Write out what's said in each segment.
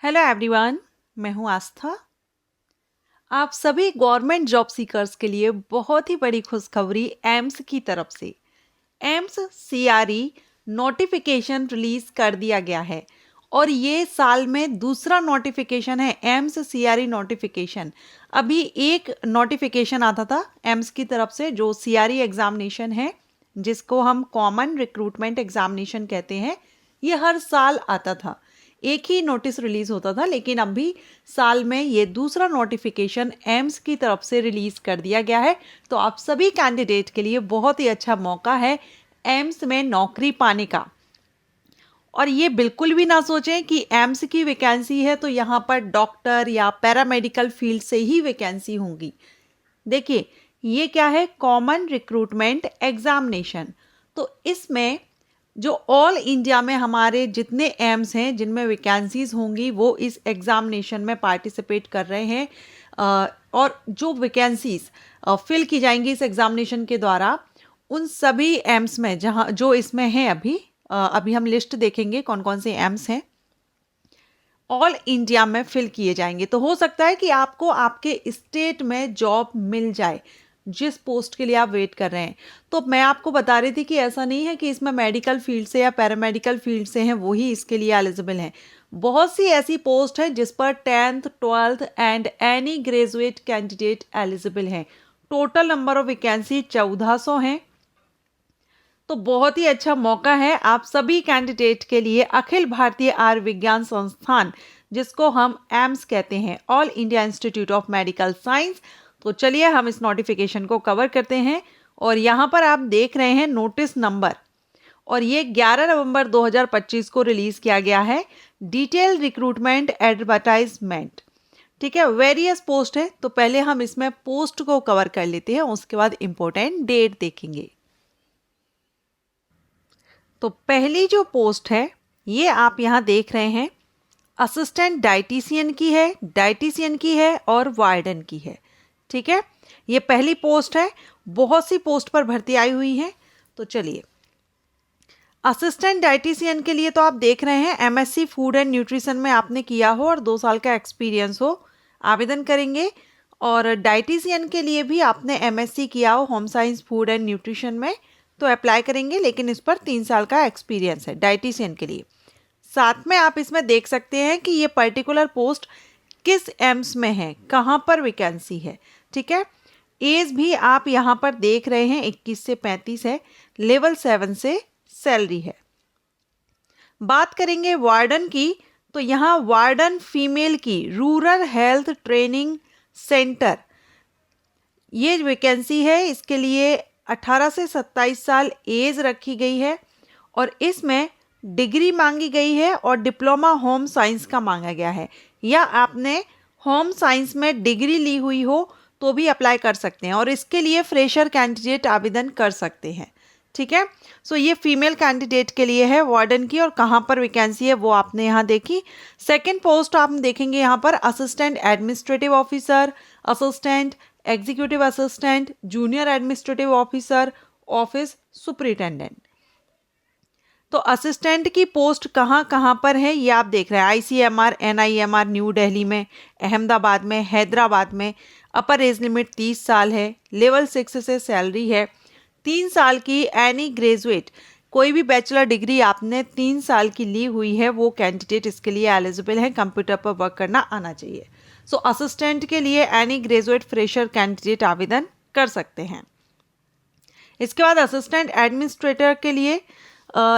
Hello everyone, मैं हूं आस्था। आप सभी गवर्नमेंट जॉब सीकर्स के लिए बहुत ही बड़ी खुशखबरी एम्स की तरफ से। एम्स सीआरई नोटिफिकेशन रिलीज कर दिया गया है और ये साल में दूसरा नोटिफिकेशन है एम्स सीआरई नोटिफिकेशन। अभी एक नोटिफिकेशन आता था एम्स की तरफ से जो सीआरई एग्जामिनेशन है, जिसको हम कॉमन रिक्रूटमेंट एग्जामिनेशन कहते हैं। ये हर साल आता था, एक ही नोटिस रिलीज होता था, लेकिन अभी साल में ये दूसरा नोटिफिकेशन एम्स की तरफ से रिलीज कर दिया गया है। तो आप सभी कैंडिडेट के लिए बहुत ही अच्छा मौका है एम्स में नौकरी पाने का। और ये बिल्कुल भी ना सोचें कि एम्स की वैकेंसी है तो यहाँ पर डॉक्टर या पैरामेडिकल फील्ड से ही वैकेंसी होंगी। देखिए, ये क्या है, कॉमन रिक्रूटमेंट एग्जामिनेशन। तो इसमें जो ऑल इंडिया में हमारे जितने एम्स हैं जिनमें वैकेंसीज होंगी वो इस एग्जामिनेशन में पार्टिसिपेट कर रहे हैं। और जो वैकेंसीज फिल की जाएंगी इस एग्जामिनेशन के द्वारा, उन सभी एम्स में जहां जो इसमें हैं, अभी हम लिस्ट देखेंगे कौन कौन से एम्स हैं, ऑल इंडिया में फिल किए जाएंगे। तो हो सकता है कि आपको आपके स्टेट में जॉब मिल जाए जिस पोस्ट के लिए आप वेट कर रहे हैं। तो मैं आपको बता रही थी कि ऐसा नहीं है कि इसमें मेडिकल फील्ड से या पैरामेडिकल फील्ड से हैं वो ही इसके लिए एलिजिबल हैं। बहुत सी ऐसी पोस्ट है जिस पर 10th 12th and any graduate candidate eligible हैं। टोटल नंबर ऑफ वैकेंसी 1400 हैं। तो बहुत ही अच्छा मौका है आप सभी कैंडिडेट के लिए। अखिल भारतीय आयुर्विज्ञान संस्थान, जिसको हम एम्स कहते हैं, all India institute of medical science. तो चलिए हम इस नोटिफिकेशन को कवर करते हैं। और यहाँ पर आप देख रहे हैं नोटिस नंबर, और ये 11 नवंबर 2025 को रिलीज किया गया है। डिटेल रिक्रूटमेंट एडवर्टाइजमेंट, ठीक है, वेरियस पोस्ट है। तो पहले हम इसमें पोस्ट को कवर कर लेते हैं, उसके बाद इंपॉर्टेंट डेट देखेंगे। तो पहली जो पोस्ट है ये आप यहाँ देख रहे हैं, असिस्टेंट डाइटिशियन की है और वार्डन की है। ठीक है, ये पहली पोस्ट है। बहुत सी पोस्ट पर भर्ती आई हुई है। तो चलिए, असिस्टेंट डाइटिशियन के लिए तो आप देख रहे हैं एमएससी फूड एंड न्यूट्रिशन में आपने किया हो और 2 साल का एक्सपीरियंस हो, आवेदन करेंगे। और डाइटिशियन के लिए भी आपने एमएससी किया हो home science food and nutrition में, तो अप्लाई करेंगे, लेकिन इस पर 3 साल का एक्सपीरियंस है डाइटिशियन के लिए। साथ में आप इसमें देख सकते हैं कि ये पर्टिकुलर पोस्ट किस एम्स में है, कहाँ पर वैकेंसी है। ठीक है, एज भी आप यहाँ पर देख रहे हैं 21 से 35 है, लेवल 7 से सैलरी है। बात करेंगे वार्डन की, तो यहाँ वार्डन फीमेल की रूरल हेल्थ ट्रेनिंग सेंटर, ये वैकेंसी है। इसके लिए 18 से 27 साल एज रखी गई है और इसमें डिग्री मांगी गई है और डिप्लोमा होम साइंस का मांगा गया है। या आपने होम साइंस में डिग्री ली हुई हो तो भी अप्लाई कर सकते हैं, और इसके लिए फ्रेशर कैंडिडेट आवेदन कर सकते हैं। ठीक है, सो ये फीमेल कैंडिडेट के लिए है वार्डन की। और कहाँ पर वैकेंसी है वो आपने यहाँ देखी। सेकेंड पोस्ट आप देखेंगे यहाँ पर assistant administrative officer, assistant executive assistant, junior administrative officer, office superintendent. तो असिस्टेंट की पोस्ट कहाँ कहाँ पर है ये आप देख रहे हैं। आईसीएमआर, एनआईएमआर न्यू दिल्ली में, अहमदाबाद में, हैदराबाद में। अपर एज लिमिट 30 साल है, लेवल 6 से सैलरी है। 3 साल की एनी ग्रेजुएट, कोई भी बैचलर डिग्री आपने 3 साल की ली हुई है वो कैंडिडेट इसके लिए एलिजिबल है। कंप्यूटर पर वर्क करना आना चाहिए। सो असिस्टेंट के लिए एनी ग्रेजुएट फ्रेशर कैंडिडेट आवेदन कर सकते हैं। इसके बाद असिस्टेंट एडमिनिस्ट्रेटर के लिए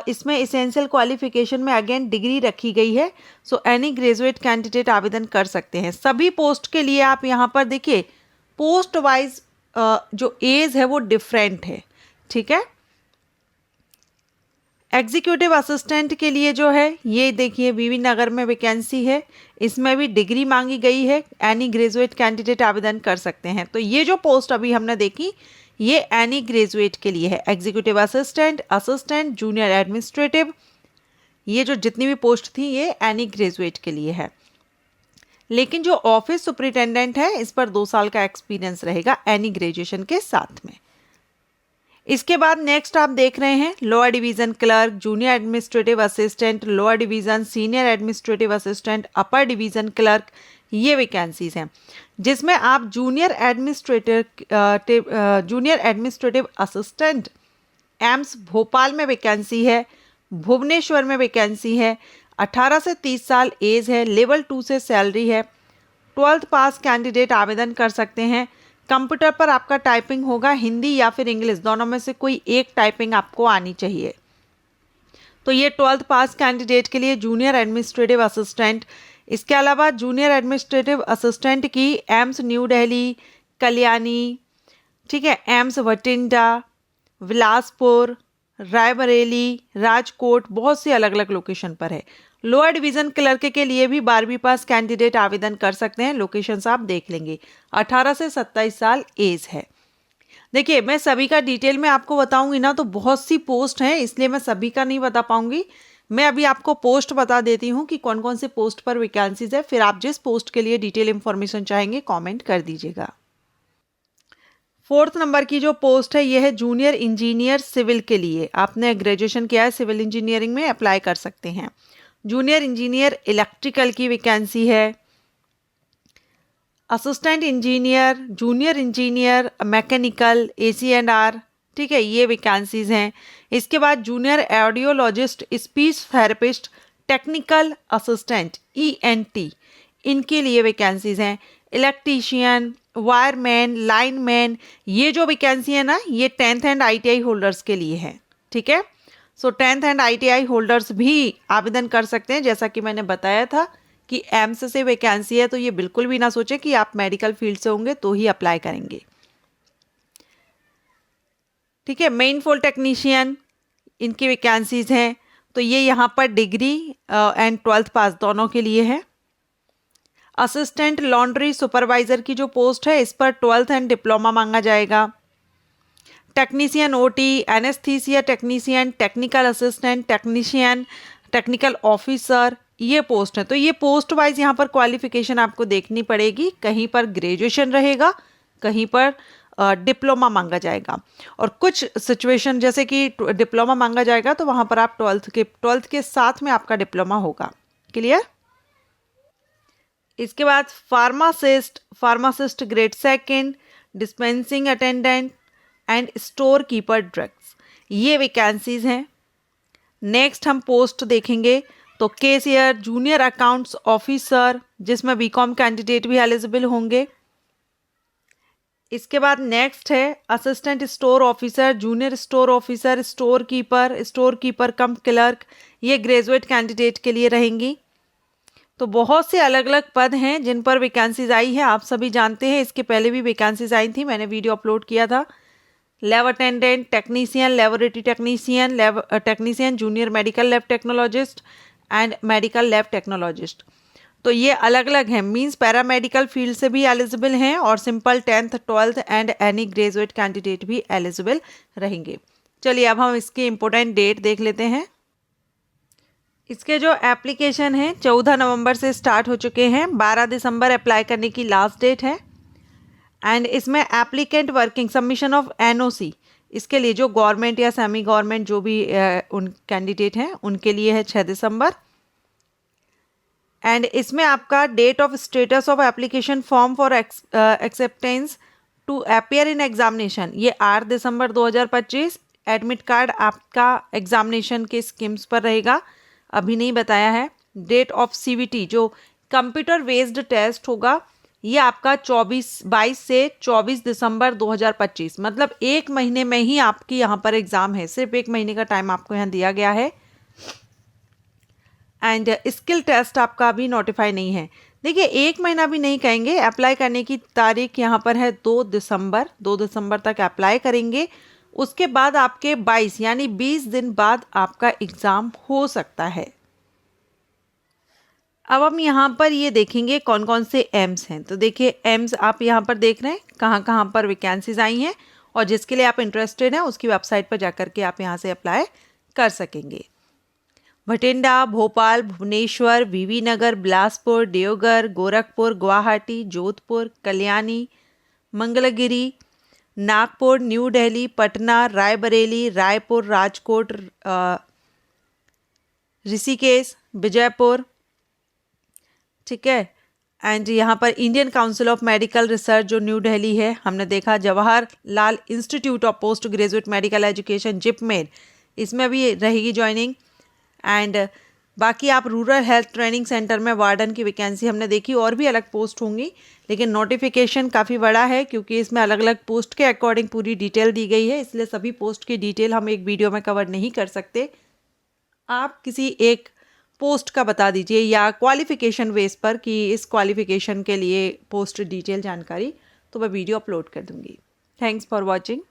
इसमें इसेंशियल क्वालिफिकेशन में अगेन डिग्री रखी गई है। सो एनी ग्रेजुएट कैंडिडेट आवेदन कर सकते हैं। सभी पोस्ट के लिए आप यहाँ पर देखिए पोस्ट वाइज जो एज है वो डिफरेंट है। ठीक है, एग्जीक्यूटिव असिस्टेंट के लिए जो है ये देखिए बीवी नगर में वैकेंसी है, इसमें भी डिग्री मांगी गई है। एनी ग्रेजुएट कैंडिडेट आवेदन कर सकते हैं। तो ये जो पोस्ट अभी हमने देखी ये एनी ग्रेजुएट के लिए है। Executive assistant, assistant, junior administrative, ये जो जितनी भी पोस्ट थी ये एनी ग्रेजुएट के लिए है। लेकिन जो ऑफिस सुपरिटेंडेंट है इस पर 2 साल का एक्सपीरियंस रहेगा एनी ग्रेजुएशन के साथ में। इसके बाद नेक्स्ट आप देख रहे हैं lower division clerk, junior administrative assistant, lower division senior administrative assistant, upper division clerk, ये वैकेंसीज हैं जिसमें आप junior administrative assistant AIIMS Bhopal में वैकेंसी है, भुवनेश्वर में वैकेंसी है, 18 से 30 साल एज है, लेवल 2 से सैलरी है, 12th पास कैंडिडेट आवेदन कर सकते हैं। कंप्यूटर पर आपका टाइपिंग होगा, हिंदी या फिर इंग्लिश दोनों में से कोई एक टाइपिंग आपको आनी चाहिए। तो ये 12th पास कैंडिडेट के लिए जूनियर एडमिनिस्ट्रेटिव असिस्टेंट। इसके अलावा जूनियर एडमिनिस्ट्रेटिव असिस्टेंट की एम्स न्यू दिल्ली, कल्याणी, ठीक है, एम्स भटिंडा, बिलासपुर, रायबरेली, राजकोट, बहुत सी अलग अलग लोकेशन पर है। लोअर डिवीजन क्लर्क के लिए भी 12वीं पास कैंडिडेट आवेदन कर सकते हैं। लोकेशंस आप देख लेंगे। 18 से 27 साल एज है। देखिए, मैं सभी का डिटेल में आपको बताऊंगी ना तो बहुत सी पोस्ट हैं, इसलिए मैं सभी का नहीं बता पाऊंगी। मैं अभी आपको पोस्ट बता देती हूँ कि कौन कौन से पोस्ट पर वैकेंसीज है, फिर आप जिस पोस्ट के लिए डिटेल इंफॉर्मेशन चाहेंगे कॉमेंट कर दीजिएगा। 4th नंबर की जो पोस्ट है यह है जूनियर इंजीनियर सिविल के लिए। आपने ग्रेजुएशन किया है सिविल इंजीनियरिंग में, अप्लाई कर सकते हैं। जूनियर इंजीनियर इलेक्ट्रिकल की वैकेंसी है, assistant engineer, junior engineer mechanical, AC&R, ठीक है, ये वैकेंसीज हैं। इसके बाद junior audiologist, speech therapist, technical assistant ENT, इनके लिए वैकेंसीज हैं। इलेक्ट्रीशियन, वायरमैन, लाइनमैन, ये जो वैकेंसी है ना ये 10th एंड ITI होल्डर्स के लिए है, ठीक है। सो 10th एंड ITI होल्डर्स भी आवेदन कर सकते हैं। जैसा कि मैंने बताया था कि एम्स से वैकेंसी है तो ये बिल्कुल भी ना सोचें कि आप मेडिकल फील्ड से होंगे तो ही अप्लाई करेंगे, ठीक है। मेन फॉल टेक्नीशियन, इनकी वैकेंसीज हैं तो ये यहाँ पर डिग्री एंड 12th पास दोनों के लिए है। असिस्टेंट लॉन्ड्री सुपरवाइजर की जो पोस्ट है इस पर 12th एंड डिप्लोमा मांगा जाएगा। Technician OT, anaesthesia technician, technical assistant, technician, technical officer, ये पोस्ट है। तो ये पोस्ट वाइज यहाँ पर क्वालिफिकेशन आपको देखनी पड़ेगी। कहीं पर ग्रेजुएशन रहेगा, कहीं पर डिप्लोमा मांगा जाएगा, और कुछ सिचुएशन जैसे कि डिप्लोमा मांगा जाएगा तो वहाँ पर आप 12th के साथ में आपका डिप्लोमा होगा। क्लियर। इसके बाद pharmacist grade 2, dispensing attendant and store keeper drugs, ये वैकेंसीज हैं। नेक्स्ट हम पोस्ट देखेंगे तो कैशियर, जूनियर अकाउंट्स ऑफिसर, जिसमें BCom कैंडिडेट भी एलिजिबल होंगे। इसके बाद नेक्स्ट है assistant store officer, junior store officer, store keeper cum clerk, ये ग्रेजुएट कैंडिडेट के लिए रहेंगी। तो बहुत से अलग अलग पद हैं जिन पर वैकेंसीज आई है, आप सभी जानते हैं। इसके पहले भी वैकेंसीज आई थी, मैंने वीडियो अपलोड किया था। Lab attendant, technician, laboratory technician, lab technician, junior medical lab technologist and medical lab technologist. तो ये अलग अलग हैं, मींस पैरामेडिकल फील्ड से भी एलिजिबल हैं और simple 10th 12th and any graduate candidate भी एलिजिबल रहेंगे। चलिए अब हम इसके इम्पोर्टेंट डेट देख लेते हैं। इसके जो एप्लीकेशन हैं 14 नवंबर से स्टार्ट हो चुके हैं, 12 दिसंबर अप्लाई करने की लास्ट डेट है। एंड इसमें applicant working submission of NOC, इसके लिए जो गवर्नमेंट या सेमी गवर्नमेंट जो भी उन कैंडिडेट हैं उनके लिए है 6 दिसंबर। एंड इसमें आपका date of status of application form for acceptance to appear in examination, ये 8 दिसंबर 2025। एडमिट कार्ड आपका एग्जामिनेशन के स्कीम्स पर रहेगा, अभी नहीं बताया है। डेट ऑफ CVT जो कंप्यूटर बेस्ड टेस्ट होगा ये आपका 22 से 24 दिसंबर 2025, मतलब 1 महीने में ही आपकी यहाँ पर एग्ज़ाम है। सिर्फ 1 महीने का टाइम आपको यहाँ दिया गया है। एंड स्किल टेस्ट आपका अभी नोटिफाई नहीं है। देखिए 1 महीना भी नहीं कहेंगे, अप्लाई करने की तारीख यहाँ पर है 2 दिसंबर तक अप्लाई करेंगे। उसके बाद आपके 22 यानी 20 दिन बाद आपका एग्ज़ाम हो सकता है। अब हम यहाँ पर ये देखेंगे कौन कौन से एम्स हैं। तो देखिए एम्स आप यहाँ पर देख रहे हैं कहाँ कहाँ पर वैकेंसीज आई हैं, और जिसके लिए आप इंटरेस्टेड हैं उसकी वेबसाइट पर जाकर के आप यहाँ से अप्लाई कर सकेंगे। भटिंडा, भोपाल, भुवनेश्वर, VV नगर, बिलासपुर, देवघर, गोरखपुर, गुवाहाटी, जोधपुर, कल्याणी, मंगलगिरी, नागपुर, न्यू दिल्ली, पटना, रायबरेली, रायपुर, राजकोट, ऋषिकेश, विजयपुर, ठीक है। एंड यहाँ पर Indian council of medical research जो न्यू दिल्ली है, हमने देखा Jawaharlal institute of post graduate medical education JIPMER, इसमें भी रहेगी ज्वाइनिंग। एंड बाकी आप रूरल हेल्थ ट्रेनिंग सेंटर में वार्डन की वैकेंसी हमने देखी, और भी अलग पोस्ट होंगी, लेकिन नोटिफिकेशन काफ़ी बड़ा है क्योंकि इसमें अलग अलग पोस्ट के अकॉर्डिंग पूरी डिटेल दी गई है, इसलिए सभी पोस्ट की डिटेल हम एक वीडियो में कवर नहीं कर सकते। आप किसी एक पोस्ट का बता दीजिए या क्वालिफिकेशन बेस पर कि इस क्वालिफिकेशन के लिए पोस्ट डिटेल जानकारी, तो मैं वीडियो अपलोड कर दूंगी। Thanks for watching.